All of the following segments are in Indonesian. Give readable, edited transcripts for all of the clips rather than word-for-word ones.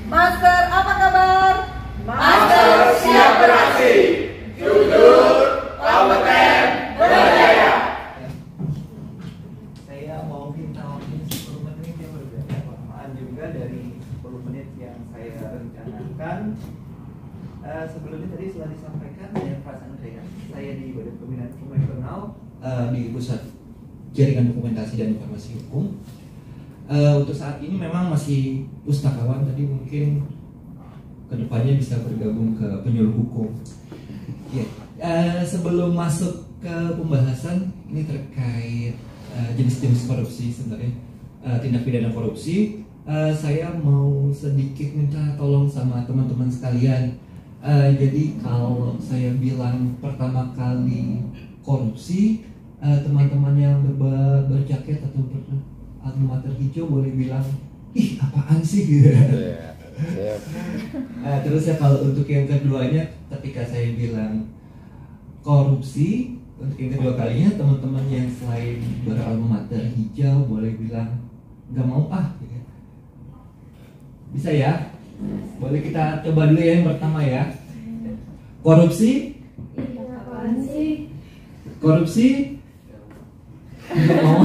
Master apa kabar? Master siap beraksi, jujur, kompeten, berjaya. Saya mau minta waktu 10 menit yang berbeda kelamaan juga dari 10 menit yang saya rencanakan. Sebelumnya tadi sudah disampaikan, saya Pak Andreas, saya di Badan Pembinaan Hukum Nasional di Pusat Jaringan Dokumentasi dan Informasi Hukum. Untuk saat ini memang masih pustakawan, tadi mungkin kedepannya bisa bergabung ke penyuluh hukum. Ya, sebelum masuk ke pembahasan ini terkait jenis-jenis korupsi sebenarnya, tindak pidana korupsi, saya mau sedikit minta tolong sama teman-teman sekalian. Jadi kalau saya bilang pertama kali korupsi, teman-teman yang berjaket atau alma mater hijau boleh bilang, ih apaan sih gitu. Terus ya kalau untuk yang keduanya, ketika saya bilang korupsi, untuk yang kedua kalinya teman-teman yang selain beralma mater hijau boleh bilang nggak mau gitu. Bisa ya? Boleh kita coba dulu ya yang pertama ya. Korupsi? Apaan sih? Korupsi? Nggak mau.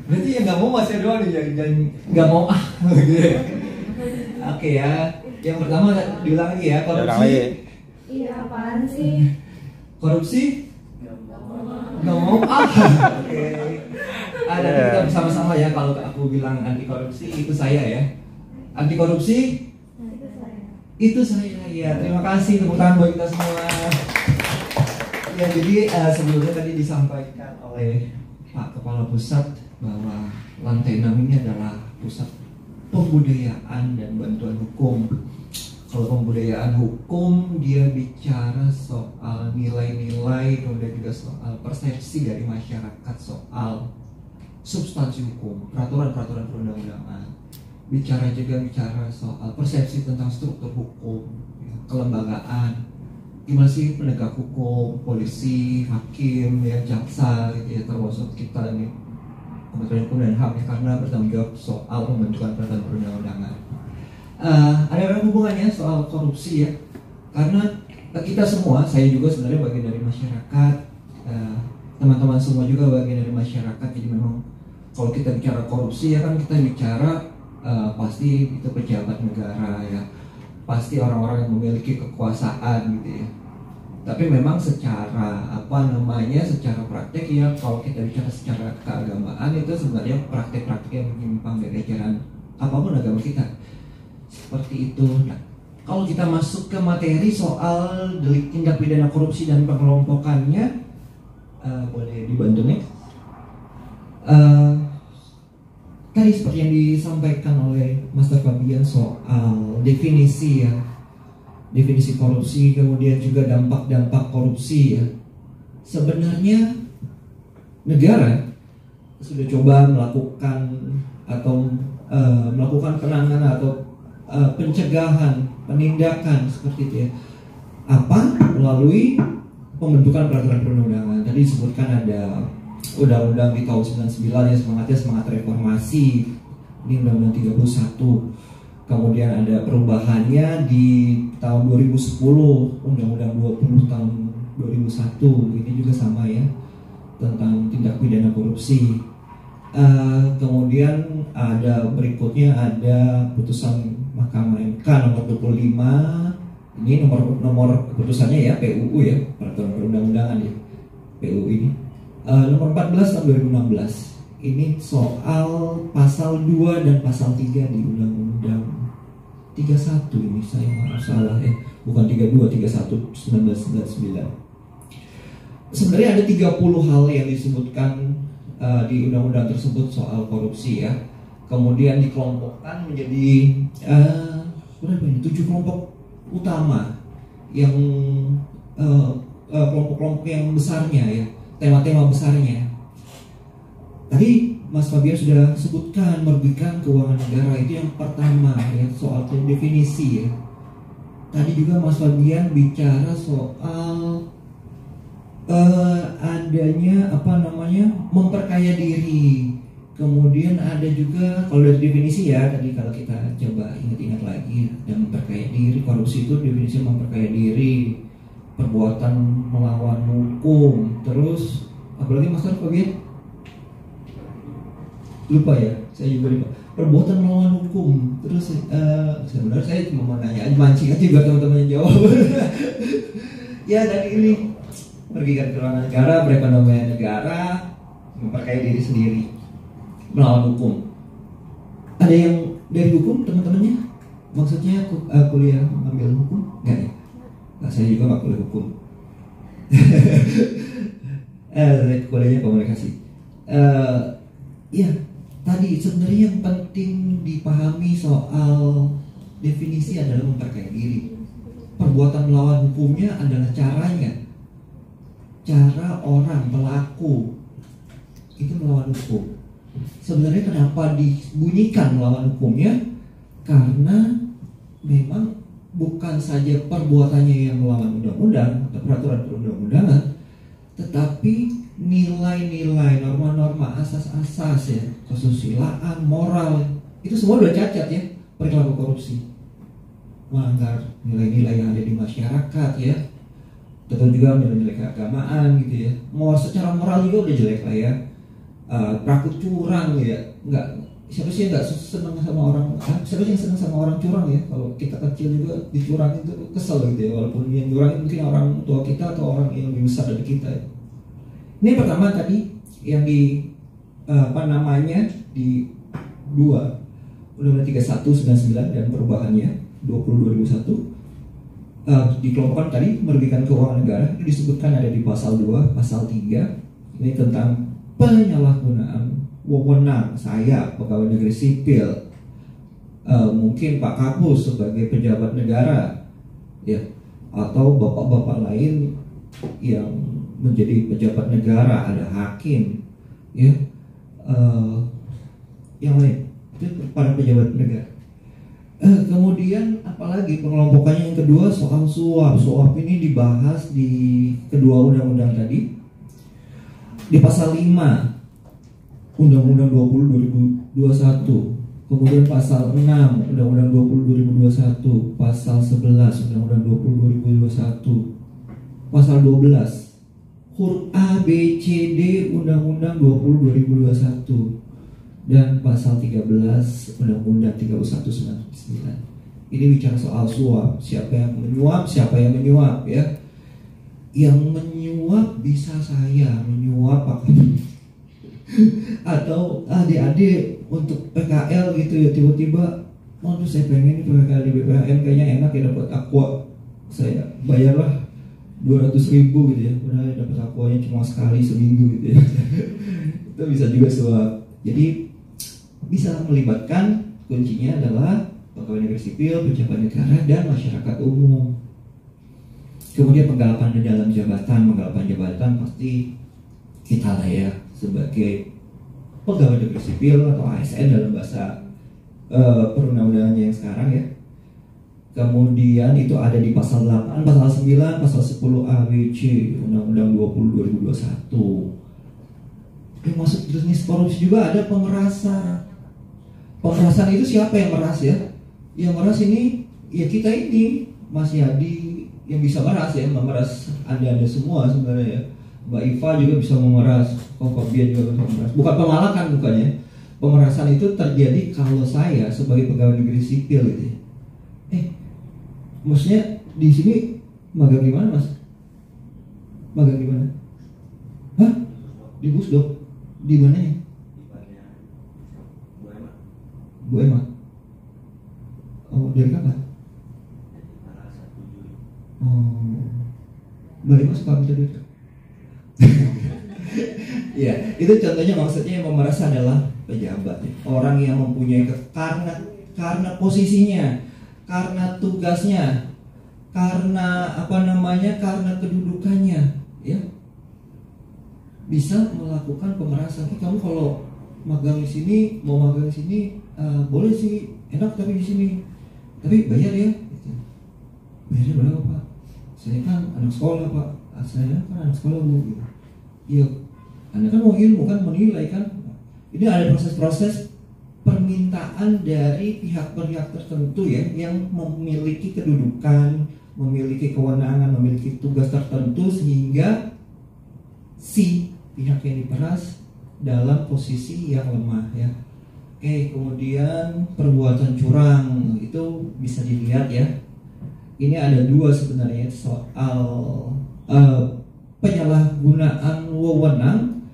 Berarti yang nggak mau masih doang nih, yang nggak mau gitu. Oke ya. Yang pertama diulang lagi ya, korupsi. Iya apaan sih? Korupsi? Nggak mau Oke. Ada kita bersama-sama ya, kalau aku bilang anti korupsi itu saya ya. Anti korupsi? Itu saya ya. Terima kasih, tepuk tangan buat kita semua. Ya jadi sebelumnya tadi disampaikan oleh Pak Kepala Pusat bahwa lantai 6 ini adalah pusat pembudayaan dan bantuan hukum. Kalau pembudayaan hukum dia bicara soal nilai-nilai, kemudian juga soal persepsi dari masyarakat soal substansi hukum, peraturan-peraturan perundang-undangan. Bicara soal persepsi tentang struktur hukum, kelembagaan, gimana sih penegak hukum, polisi, hakim, ya jaksa, gitu ya, termasuk kita nih Kementerian Hukum dan HAM ya, karena bertanggung jawab soal pembentukan peraturan perundang-undangan. Ada hubungannya soal korupsi ya, karena kita semua, saya juga sebenarnya bagian dari masyarakat, teman-teman semua juga bagian dari masyarakat. Jadi memang kalau kita bicara korupsi ya kan kita bicara pasti itu pejabat negara ya, pasti orang-orang yang memiliki kekuasaan gitu ya. Tapi memang secara secara praktek ya, kalau kita bicara secara keagamaan itu sebenarnya praktek-praktek yang menyimpang dari ajaran apapun agama kita. Seperti itu. Nah, kalau kita masuk ke materi soal delik tindak pidana korupsi dan pengelompokannya, boleh dibantu nih. Tadi seperti yang disampaikan oleh Master Fabian soal definisi ya, definisi korupsi, kemudian juga dampak-dampak korupsi ya. Sebenarnya negara sudah coba melakukan atau melakukan penanganan atau pencegahan, penindakan seperti itu ya. Apa? Melalui pembentukan peraturan perundang-undangan. Tadi disebutkan ada undang-undang di tahun 99 ya, semangat reformasi. Ini undang-undang 31. Kemudian ada perubahannya di tahun 2010, Undang-Undang 20 tahun 2001. Ini juga sama ya, tentang tindak pidana korupsi. Kemudian ada berikutnya ada putusan Mahkamah MK nomor 25. Ini nomor putusannya ya, PUU ya, peraturan perundang-undangan ya, PUU ini. Nomor 14 tahun 2016. Ini soal pasal 2 dan pasal 3 di Undang-Undang 31 ini, saya maaf salah bukan 32, 31 1999. Sebenarnya ada 30 hal yang disebutkan di undang-undang tersebut soal korupsi ya. Kemudian dikelompokkan menjadi berapa ini? 7 kelompok utama yang kelompok-kelompok yang besarnya ya, tema-tema besarnya. Tadi Mas Fabian sudah sebutkan merugikan keuangan negara, itu yang pertama ya, soal definisi ya. Tadi juga Mas Fabian bicara soal adanya memperkaya diri, Kemudian ada juga kalau dari definisi ya, tadi kalau kita coba ingat-ingat lagi, dan memperkaya diri, korupsi itu definisi memperkaya diri, perbuatan melawan hukum, terus apalagi Mas Arif bagian? Lupa ya, saya juga lupa. Perbuatan melawan hukum, terus sebenarnya saya cuma mau nanya aja, mancing aja biar teman-teman yang jawab. Ya dari ini merugikan keuangan negara, perekonomian negara, memperkaya diri sendiri, melawan hukum. Ada yang dari hukum teman-temannya? Maksudnya kuliah mengambil hukum? Enggak ya? Nah, saya juga nggak kuliah hukum. Kuliahnya komunikasi. Ya, tadi sebenarnya yang penting dipahami soal definisi adalah memperkaya diri. Perbuatan melawan hukumnya adalah caranya. Cara orang pelaku itu melawan hukum. Sebenarnya kenapa dibunyikan melawan hukumnya? Karena memang bukan saja perbuatannya yang melawan undang-undang atau peraturan perundang-undangan, tetapi nilai-nilai, norma-norma, asas-asas ya, kesusilaan, moral, itu semua udah cacat ya, perilaku korupsi. Melanggar nilai-nilai yang ada di masyarakat ya, atau juga nilai-nilai keagamaan gitu ya. Mau secara moral juga udah jelek lah ya. Praktik curang ya, siapa sih yang nggak senang sama orang? Siapa sih yang senang sama orang curang ya? Kalau kita kecil juga dicurangin itu kesel gitu ya, walaupun yang curangin mungkin orang tua kita atau orang yang lebih besar dari kita ya. Ini pertama tadi yang di di 2 Undang-Undang 3199 dan perubahannya 20/2001 dikelompokkan tadi merugikan keuangan negara. Itu disebutkan ada di pasal 2, pasal 3. Ini tentang penyalahgunaan wewenang saya pegawai negeri sipil, mungkin Pak Kapus sebagai pejabat negara ya, atau bapak-bapak lain yang menjadi pejabat negara, ada hakim ya, yang lain itu para pejabat negara. Kemudian apalagi pengelompokannya yang kedua soal suap. Suap ini dibahas di kedua undang-undang tadi, di pasal 5 Undang-Undang 20/2021, kemudian pasal 6 Undang-Undang 20/2021, pasal 11 Undang-Undang 20/2021, pasal 12 huruf A, B, C, D Undang-Undang 20/2021, dan pasal 13 Undang-Undang 31/99. Ini bicara soal suap, siapa yang menyuap, siapa yang menyuap ya. Yang menyuap bisa saya menyuap Pak atau adik-adik untuk PKL gitu ya, tiba-tiba waduh saya pengen PKL di BPHM kayaknya enak ya, dapat aqua, saya bayarlah 200.000 gitu ya, udah dapat aquanya cuma sekali seminggu gitu ya. Itu bisa juga suap. Jadi bisa melibatkan, kuncinya adalah pegawai negeri sipil, pejabat negara, dan masyarakat umum. Kemudian penggalapan di dalam jabatan, pasti kita lah ya sebagai pegawai negeri sipil atau ASN dalam bahasa perundang-undangannya yang sekarang ya. Kemudian itu ada di pasal 8, pasal 9, pasal 10 A, B, C Undang-Undang 20/2021. Yang masuk jenis korupsi juga ada pemerasan. Pemerasan itu siapa yang meras ya? Yang meras ini ya kita ini, Mas Yadi yang bisa meras ya, memeras anda semua sebenarnya ya. Mbak Iva juga bisa memeras, Kok Bian juga bisa memeras. Bukan pemalakan bukannya. Pemerasan itu terjadi kalau saya sebagai pegawai negeri sipil gitu ya. Maksudnya di sini magang di mana Mas? Magang di mana? Hah? Di Busdok? Di mana ya? Bu Emma. Oh, dari kapan? Oh, Mbak Emma suka minta duit. Ya, itu contohnya, maksudnya yang memeras adalah pejabat ya. Orang yang mempunyai karena posisinya, karena tugasnya, karena karena kedudukannya ya, bisa melakukan pemerasan. Kamu kalau magang di sini, mau magang di sini boleh sih, enak tapi di sini, tapi bayar ya. Gitu. Bayarnya berapa Pak? Saya kan anak sekolah Pak. Saya kan anak sekolah Bu. Iya, Anda kan mau ilmu kan, menilai kan. Ini ada proses-proses permintaan dari pihak-pihak tertentu ya, yang memiliki kedudukan, memiliki kewenangan, memiliki tugas tertentu, sehingga si pihak yang diperas dalam posisi yang lemah ya. Oke, kemudian perbuatan curang itu bisa dilihat ya. Ini ada dua sebenarnya soal penyalahgunaan wewenang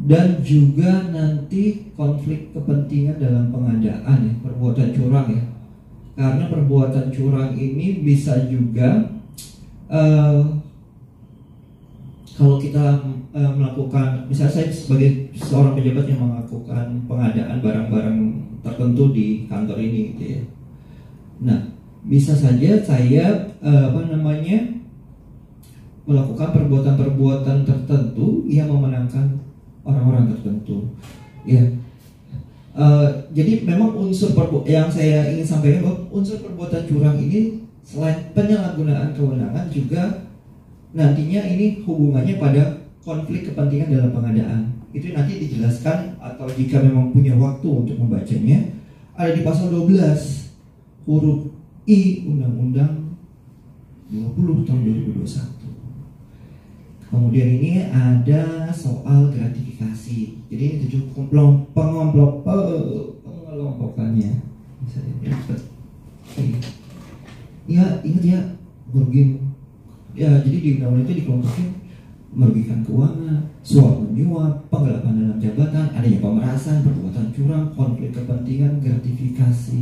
dan juga nanti konflik kepentingan dalam pengadaan ya, perbuatan curang ya. Karena perbuatan curang ini bisa juga kalau kita melakukan, misalnya saya sebagai seorang pejabat yang melakukan pengadaan barang-barang tertentu di kantor ini gitu ya. Nah, bisa saja saya melakukan perbuatan-perbuatan tertentu yang memenangkan orang-orang tertentu ya. Jadi memang unsur yang saya ingin sampaikan bahwa unsur perbuatan curang ini selain penyalahgunaan kewenangan juga nantinya ini hubungannya pada konflik kepentingan dalam pengadaan. Itu nanti dijelaskan, atau jika memang punya waktu untuk membacanya, ada di pasal 12 huruf I Undang-Undang 20 tahun 2021. Kemudian ini ada soal gratifikasi. Jadi ini tujuh pengelompokannya. Ya, ingat ya, merugikan. Ya, jadi di undang-undang itu dikelompokin merugikan keuangan, suap menyuap, penggelapan dalam jabatan, adanya pemerasan, perbuatan curang, konflik kepentingan, gratifikasi.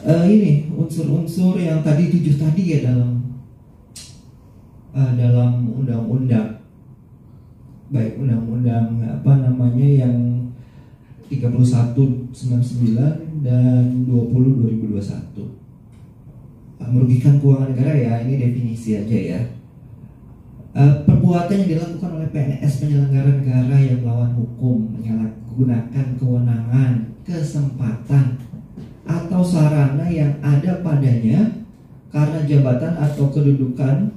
Ini unsur-unsur yang tadi 7 tadi ya dalam undang-undang, baik undang-undang yang 31/99 dan 20/2021. Merugikan keuangan negara ya, ini definisi aja ya. Perbuatan yang dilakukan oleh PNS penyelenggara negara yang melawan hukum, menyalahgunakan kewenangan, kesempatan, atau sarana yang ada padanya karena jabatan atau kedudukan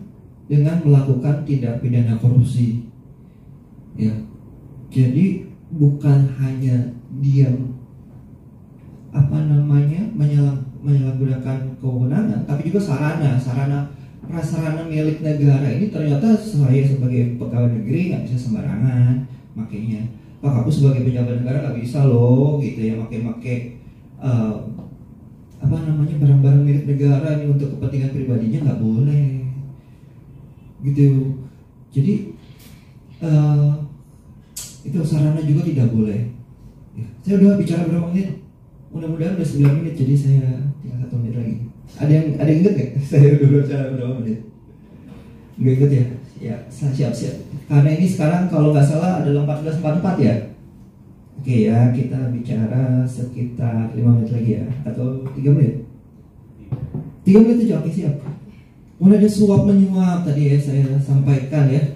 dengan melakukan tindak pidana korupsi. Ya, jadi bukan hanya dia menyalahgunakan kewenangan, tapi juga prasarana milik negara ini ternyata saya sebagai pegawai negeri nggak bisa sembarangan makanya. Pak, aku sebagai pejabat negara nggak bisa loh gitu ya make barang-barang milik negara ini untuk kepentingan pribadinya, nggak boleh gitu. Jadi itu sarana juga tidak boleh ya. Saya udah bicara berapa menit? Mudah-mudahan udah 9 menit, jadi saya tinggal 1 menit lagi. Ada yang inget gak? Saya udah bicara berapa menit? Nggak inget ya? Ya, siap. Karena ini sekarang kalau nggak salah adalah 14.44 ya. Oke ya, kita bicara sekitar 5 menit lagi ya, atau 3 menit? 3 menit aja, oke siap. Mulai ada suap menyuap tadi ya saya sampaikan ya.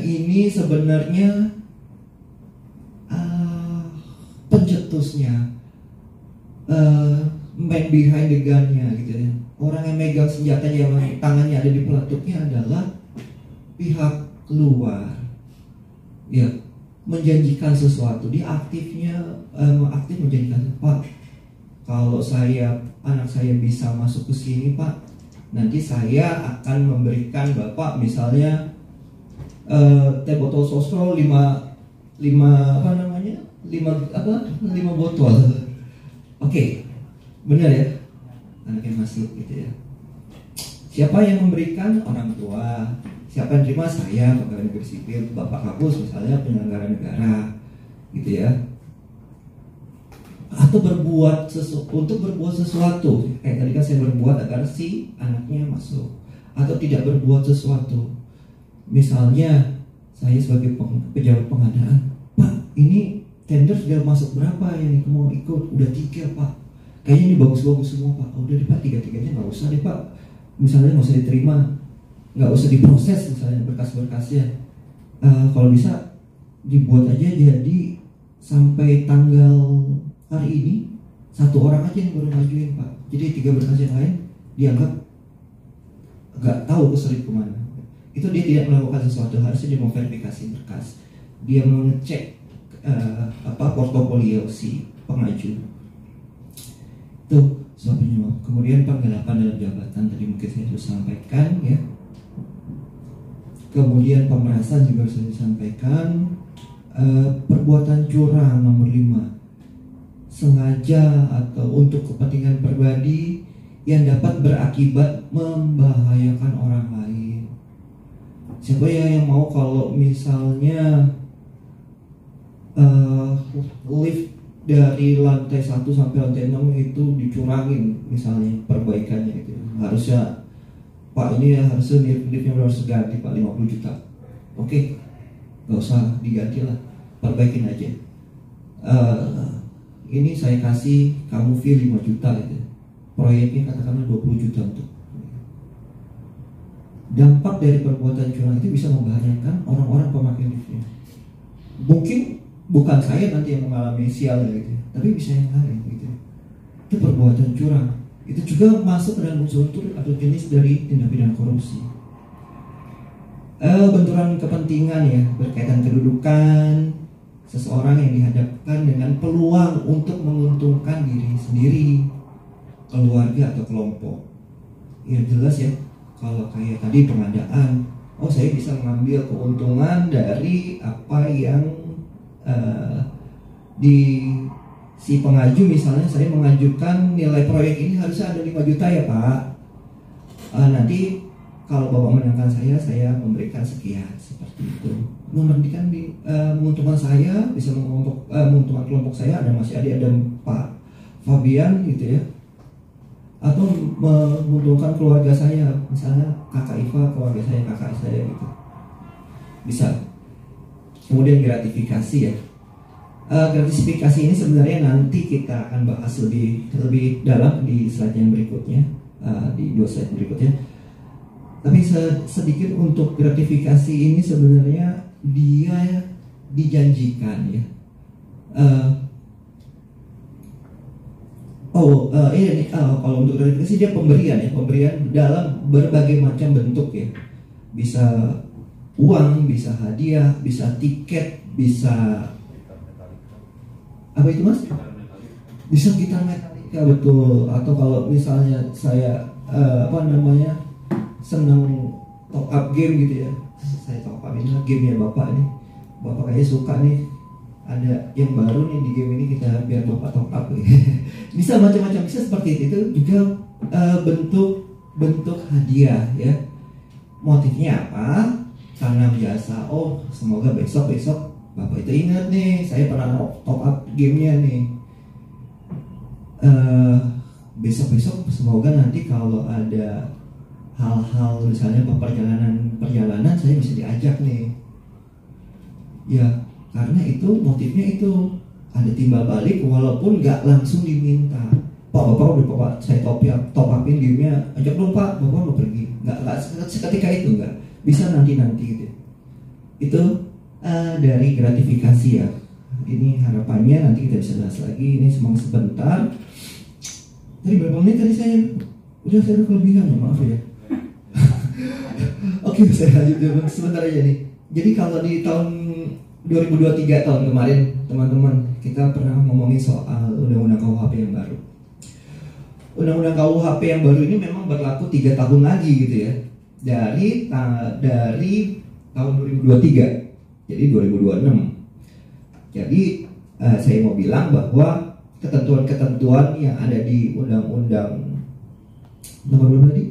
Ini sebenarnya pencetusnya, man behind the gun-nya gitu ya. Orang yang megang senjatanya, yang tangannya ada di peletuknya adalah pihak luar. Ya, menjanjikan sesuatu. Dia aktif menjanjikan, Pak, kalau anak saya bisa masuk ke sini, Pak, nanti saya akan memberikan Bapak misalnya teh botol sosro 5 botol. Oke, benar ya, anaknya masuk gitu ya. Siapa yang memberikan? Orang tua. Siapa yang terima? Saya, pegawai negeri sipil, Bapak Kapus misalnya penyelenggara negara gitu ya. Atau untuk berbuat sesuatu, kayak tadi kan saya berbuat agar si anaknya masuk. Atau tidak berbuat sesuatu, misalnya saya sebagai pejabat pengadaan, Pak, ini tender sudah masuk berapa yang mau ikut? Udah 3, Pak. Kayaknya ini bagus-bagus semua, Pak. Udah deh, Pak, 3-3-nya nggak usah deh, Pak. Misalnya nggak usah diterima, nggak usah diproses misalnya berkas-berkasnya. Kalau bisa dibuat aja jadi sampai tanggal hari ini 1 orang aja yang baru ngajuin, Pak. Jadi 3 berkas yang lain dianggap nggak tahu keselip kemana. itu dia tidak melakukan sesuatu, harusnya dia memverifikasi berkas, dia mengecek portofolio si pengaju. Itu suap menyuap. Kemudian penggelapan dalam jabatan tadi mungkin saya sudah sampaikan ya. Kemudian pemerasan juga sudah disampaikan. Perbuatan curang nomor 5, sengaja atau untuk kepentingan pribadi yang dapat berakibat membahayakan orang lain. Siapa ya yang mau kalau misalnya lift dari lantai 1 sampai lantai 6 itu dicurangin misalnya perbaikannya gitu. Harusnya Pak ini harusnya liftnya harus ganti Pak 50 juta. Oke, gak usah diganti lah, perbaikin aja. Ini saya kasih kamu fee 5 juta gitu. Proyeknya katakanlah 20 juta untuk. Dampak dari perbuatan curang itu bisa membahayakan orang-orang pemakai liftnya. Mungkin bukan saya nanti yang mengalami sialnya gitu, tapi bisa yang lain gitu. Itu perbuatan curang. Itu juga masuk dalam unsur atau jenis dari tindak pidana korupsi. Benturan kepentingan ya, berkaitan kedudukan seseorang yang dihadapkan dengan peluang untuk menguntungkan diri sendiri, keluarga atau kelompok. Ya jelas ya, kalau kayak tadi pengadaan, oh saya bisa mengambil keuntungan dari apa yang di si pengaju, misalnya saya mengajukan nilai proyek ini harusnya ada 5 juta ya Pak. Nanti kalau Bapak menangkan saya memberikan sekian, seperti itu. Memberikan menguntungkan saya, bisa menguntungkan kelompok saya, ada Mas Adi, ada Pak Fabian gitu ya. Atau menguntungkan keluarga saya, misalnya Kakak Iva, keluarga saya, kakak saya gitu. Bisa. Kemudian gratifikasi ya. Gratifikasi ini sebenarnya nanti kita akan bahas lebih dalam di slide yang berikutnya, di 2 slide berikutnya. Tapi sedikit untuk gratifikasi ini sebenarnya dia dijanjikan ya. Kalau untuk gratifikasi dia pemberian dalam berbagai macam bentuk ya. Bisa uang, bisa hadiah, bisa tiket, bisa apa itu Mas? Bisa gitar metalika, betul. Atau kalau misalnya saya senang top up game gitu ya, saya top up ini gamenya Bapak nih, Bapak kayaknya suka nih, ada yang baru nih di game ini, kita biar Bapak top up nih. Bisa macam-macam, bisa seperti itu juga bentuk hadiah ya. Motifnya apa? Karena biasa, oh semoga besok Bapak itu ingat nih, saya pernah top up gamenya nih. Besok semoga nanti kalau ada hal-hal misalnya perjalanan saya bisa diajak nih. Ya, karena itu motifnya itu ada timbal balik walaupun nggak langsung diminta. Bapak saya top upin gamenya, ajak dong Pak, Bapak mau pergi. Nggak seketika itu, nggak. Bisa nanti gitu. Itu dari gratifikasi ya. Ini harapannya nanti kita bisa bahas lagi. Ini sebentar. Tadi berapa menit tadi saya kelebihan ya, maaf ya. Oke, saya lanjut sebentar aja nih. Jadi kalau di tahun 2023 tahun kemarin teman-teman, kita pernah ngomongin soal undang-undang KUHP yang baru. Undang-undang KUHP yang baru ini memang berlaku 3 tahun lagi gitu ya. Dari tahun 2023. Jadi 2026. Jadi saya mau bilang bahwa ketentuan-ketentuan yang ada di undang-undang nomor berapa tadi?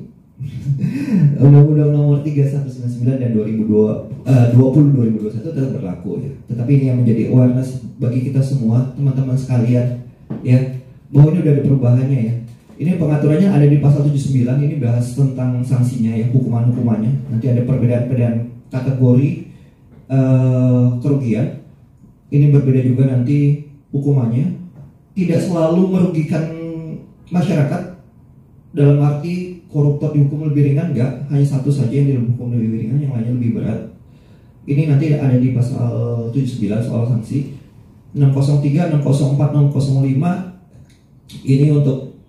Undang-undang nomor 3199 dan 2021 tetap berlaku ya. Tetapi ini yang menjadi awareness bagi kita semua, teman-teman sekalian ya, bahwa ini udah ada perubahannya ya. Ini pengaturannya ada di pasal 79, ini bahas tentang sanksinya ya, hukuman-hukumannya. Nanti ada perbedaan-perbedaan kategori kerugian. Ini berbeda juga nanti hukumannya. Tidak selalu merugikan masyarakat dalam arti koruptor dihukum lebih ringan, enggak. Hanya satu saja yang dihukum lebih ringan, yang lainnya lebih berat. Ini nanti ada di pasal 79 soal sanksi. 603, 604, 605 ini untuk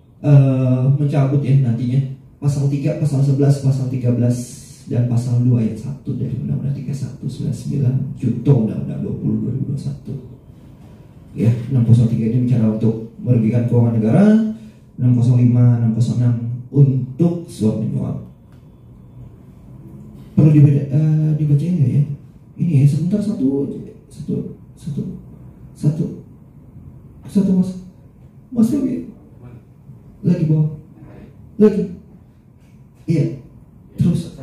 mencabut ya nantinya. Pasal 3, pasal 11, pasal 13 dan pasal 2 ayat 1 dari Undang-Undang 3199 junto Undang-Undang 20 2021. Ya, 603 ini bicara untuk merugikan keuangan negara, 605, 606 untuk suap menyuap. Perlu dibacain nggak ya? Ini ya, sebentar satu mas lagi bawah lagi, iya terus.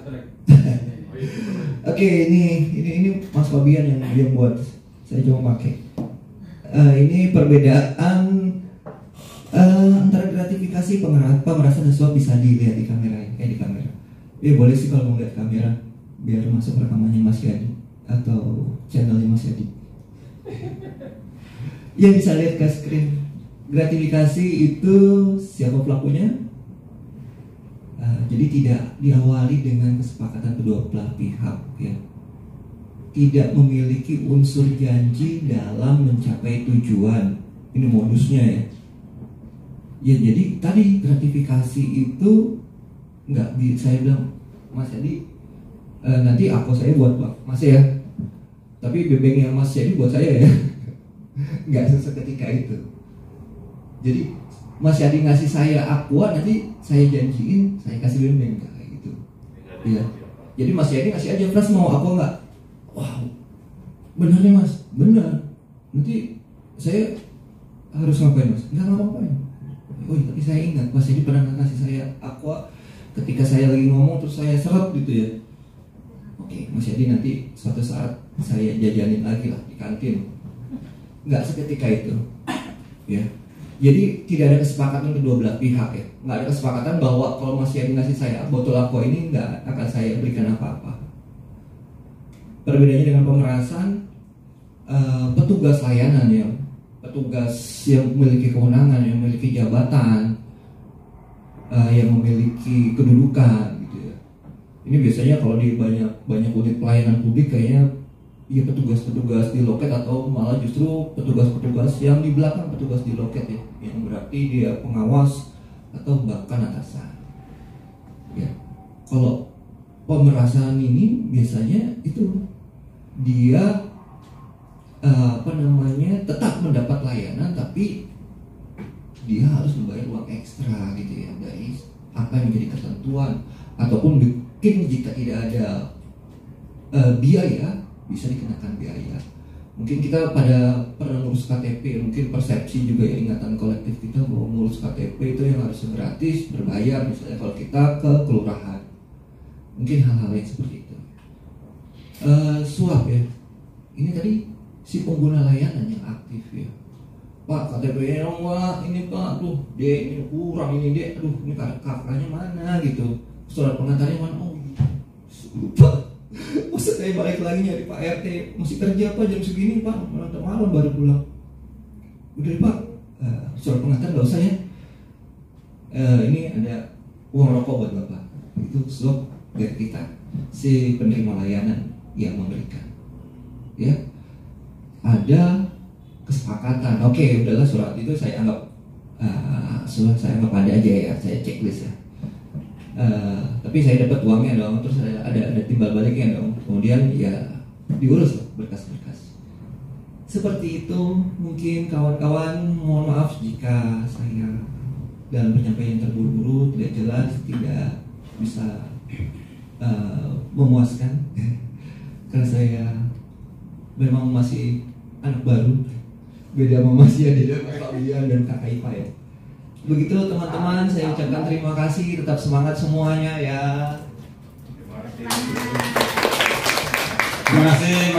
Oke, ini Mas Fabian yang buat, saya coba pakai. Ini perbedaan antara gratifikasi, pemerasan dan suap bisa dilihat di kamera di kamera. Ya boleh sih kalau mau lihat kamera biar masuk rekamannya Mas Yadi atau channelnya Mas Yadi. Yang bisa lihat ke screen. Gratifikasi itu siapa pelakunya? Jadi tidak diawali dengan kesepakatan kedua belah pihak, ya. Tidak memiliki unsur janji dalam mencapai tujuan. Ini modusnya ya. Ya jadi tadi gratifikasi itu nggak saya bilang Mas Yadi nanti saya buat Mas ya. Tapi bebengnya Mas Yadi buat saya ya. Nggak seketika itu. Jadi Mas Yadi ngasih saya aqua, nanti saya janjiin saya kasih bebeng kayak gitu. Ya. Jadi Mas Yadi ngasih aja plus mau aqua nggak? Wow, bener nih Mas, bener. Nanti saya harus ngapain Mas? Nggak ngapain. Oh tapi saya ingat Mas Yadi pernah ngasih saya aqua ketika saya lagi ngomong terus saya serap gitu ya. Oke, Mas Yadi nanti suatu saat saya jajanin lagi lah di kantin. Nggak seketika itu, ya. Jadi tidak ada kesepakatan kedua belah pihak ya. Nggak ada kesepakatan bahwa kalau Mas Yadi ngasih saya botol aqua ini nggak akan saya berikan apa-apa. Perbedaannya dengan pemerasan, petugas layanan ya, petugas yang memiliki kewenangan, yang memiliki jabatan, yang memiliki kedudukan gitu ya. Ini biasanya kalau di banyak unit pelayanan publik kayaknya ya petugas-petugas di loket atau malah justru petugas-petugas yang di belakang petugas di loket ya, yang berarti dia pengawas atau bahkan atasan. Ya, kalau pemerasan ini biasanya itu dia tetap mendapat layanan tapi dia harus membayar uang ekstra gitu ya dari apa yang menjadi ketentuan, ataupun mungkin jika tidak ada biaya bisa dikenakan biaya. Mungkin kita pada pernah ngurus KTP, mungkin persepsi juga ya, ingatan kolektif kita bahwa ngurus KTP itu yang harus gratis, berbayar misalnya kalau kita ke kelurahan. Mungkin hal-hal yang seperti itu. Suap ya, ini tadi si pengguna layanan yang aktif ya. Pak KTP-nya dong Pak, ini Pak, tuh dia ini kurang ini dia, aduh ini kakaknya mana gitu, surat pengantarnya mana, oh lupa. Masa saya balik lagi nyari Pak RT, masih kerja Pak jam segini Pak, malam baru pulang. Udah Pak, surat pengantar nggak usah ya. Ini ada uang rokok buat Bapak. Itu suap dari kita, si penerima layanan yang memberikan. Ya, ada kesepakatan. Oke, udahlah surat itu saya anggap ada aja ya, saya checklist ya. Tapi saya dapat uangnya dong, terus ada timbal baliknya dong. Kemudian ya diurus loh berkas-berkas. Seperti itu. Mungkin kawan-kawan mohon maaf jika saya dalam penyampaian terburu-buru, tidak jelas, tidak bisa memuaskan. Karena saya memang masih anak baru, beda sama Mas Yadi dan Mas Fabian dan Kakak Ipa ya. Begitu teman-teman, saya ucapkan terima kasih, tetap semangat semuanya ya. Terima kasih